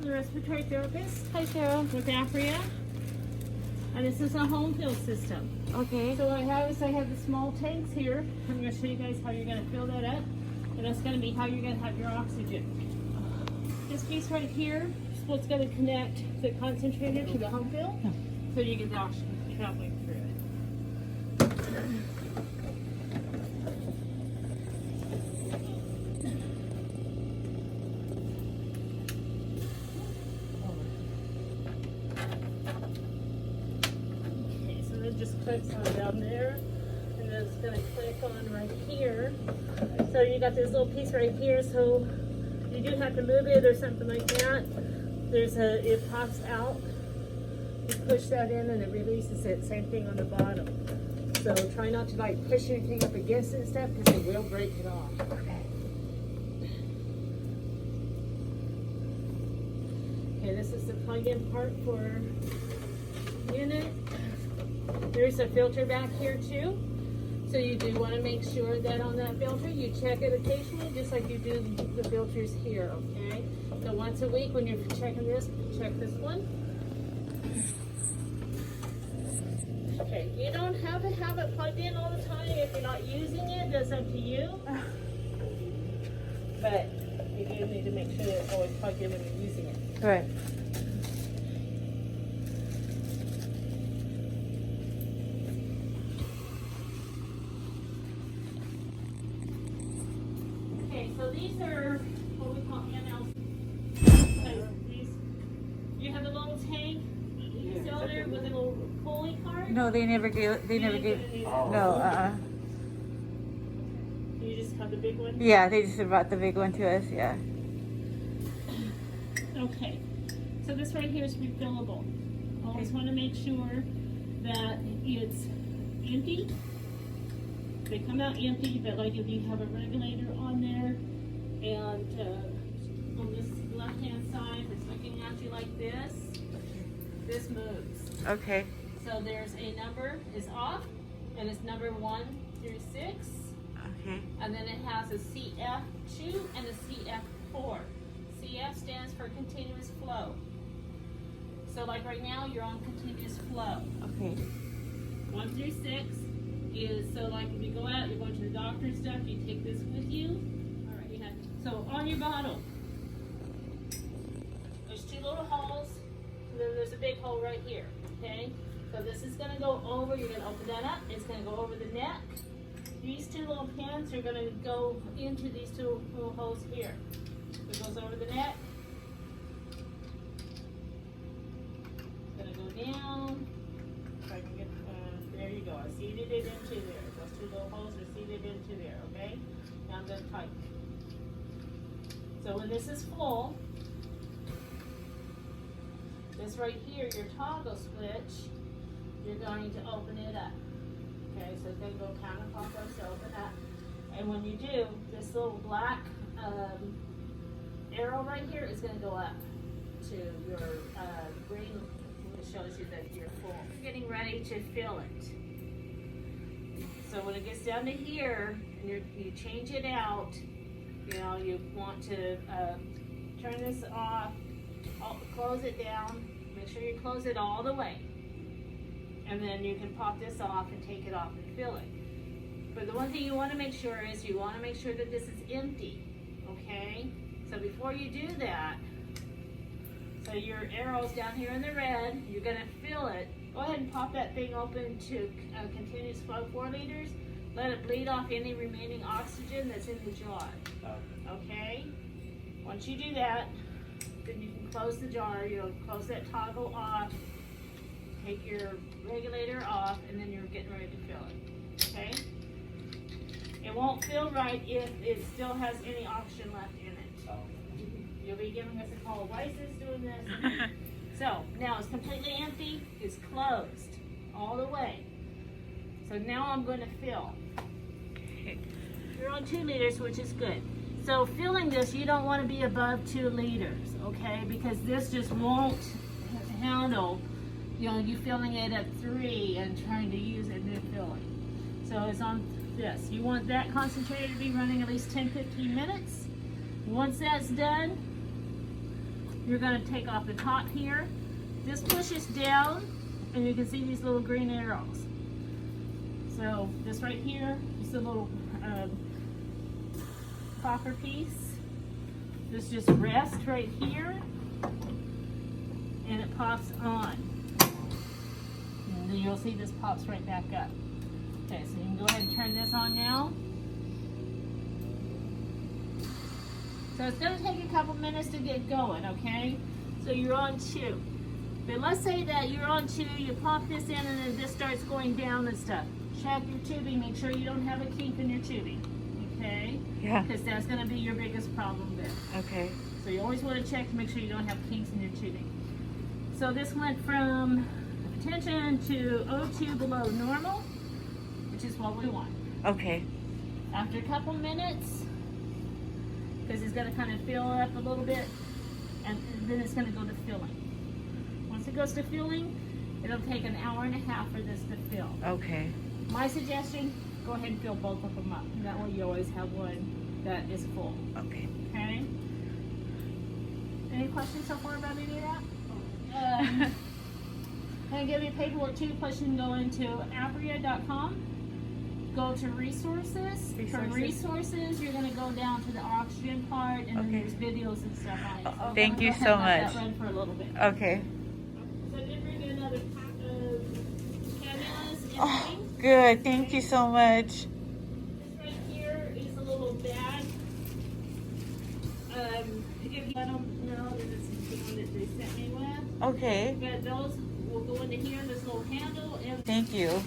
the respiratory therapist Hi, Sarah. with Afria. And this is a home fill system. Okay. So what I have is I have the small tanks here. I'm going to show you guys how you're going to fill that up. And that's going to be how you're going to have your oxygen. This piece right here is what's going to connect the concentrator to the home fill. So you get the oxygen traveling through it. Just clicks on down there, and then it's going to click on right here. So you got this little piece right here, so you do have to move it or something like that. It pops out, you push that in and it releases it. Same thing on the bottom. So try not to like push anything up against it and stuff because it will break it off. Okay, this is the plug-in part for unit. There's a filter back here too. So you do want to make sure that on that filter you check it occasionally, just like you do the filters here, okay? So once a week when you're checking this, check this one. Okay, you don't have to have it plugged in all the time if you're not using it. That's up to you. But you do need to make sure that it's always plugged in when you're using it. Right. So these are what we call MLs. You have a little tank cylinder with a little pulley cart. No, they never gave. No. You just have the big one. Yeah, they just brought the big one to us. Yeah. Okay. So this right here is refillable. Always want to make sure that it's empty. They come out empty, but like if you have a regulator on there, and on this left-hand side, it's looking at you like this. This moves. Okay. So there's a number is off, and it's number 1 through 6. Okay. And then it has a CF2 and a CF4. CF stands for continuous flow. So like right now, you're on continuous flow. Okay. 1 through 6 is, so like if you go out, you're going to the doctor and stuff, you take this with you. All right, you have, so on your bottle, there's 2 little holes, and then there's a big hole right here, okay? So this is gonna go over, you're gonna open that up, it's gonna go over the neck. These 2 little pins are gonna go into these 2 little holes here. It goes over the neck. It's gonna go down. If I can get, there you go. I seated it into there. Those 2 little holes are seated into there, okay? Now I'm gonna tighten. So when this is full, this right here, your toggle switch, you're going to open it up. Okay, so it's going to go counterclockwise to open up. And when you do, this little black arrow right here is going to go up to your green, which shows you that you're full. You're getting ready to fill it. So when it gets down to here, and you change it out, you know, you want to turn this off, close it down, make sure you close it all the way. And then you can pop this off and take it off and fill it. But the one thing you want to make sure is you want to make sure that this is empty, okay? So before you do that, so your arrow's down here in the red, you're going to fill it. Go ahead and pop that thing open to continuous flow 4 liters. Let it bleed off any remaining oxygen that's in the jar, okay? Once you do that, then you can close the jar, you'll close that toggle off, take your regulator off, and then you're getting ready to fill it, okay? It won't fill right if it still has any oxygen left in it. You'll be giving us a call, why is this doing this? So, now it's completely empty, it's closed all the way. So now I'm going to fill. You're on 2 liters, which is good. So filling this, you don't want to be above 2 liters, okay? Because this just won't handle, you know, you filling it at 3 and trying to use it and then filling. So it's on this. You want that concentrator to be running at least 10-15 minutes. Once that's done, you're going to take off the top here. This pushes down, and you can see these little green arrows. So this right here is a little copper piece. This just rests right here, and it pops on. And then you'll see this pops right back up. Okay, so you can go ahead and turn this on now. So it's going to take a couple minutes to get going, okay? So you're on 2. But let's say that you're on 2, you pop this in, and then this starts going down and stuff. Check your tubing, make sure you don't have a kink in your tubing, okay? Yeah. Because that's going to be your biggest problem there. Okay. So you always want to check to make sure you don't have kinks in your tubing. So this went from tension to O2 below normal, which is what we want. Okay. After a couple minutes, because it's going to kind of fill up a little bit, and then it's going to go to filling. Once it goes to filling, it'll take an hour and a half for this to fill. Okay. My suggestion, go ahead and fill both of them up. That way you always have one that is full. Okay. Okay? Any questions so far about any of that? I'm going to give you paperwork too, plus you can go into apria.com. Go to resources. From resources, you're going to go down to the oxygen part, and then Okay. there's videos and stuff on it. So Thank you so much. That run for a little bit. Okay. So I did bring you another pack of cannulas and Oh, things. good. Thank you so much. This right here is a little bag. If you let them know that this is the one that they sent me with. Okay. But those will go into here, this little handle, and Thank you.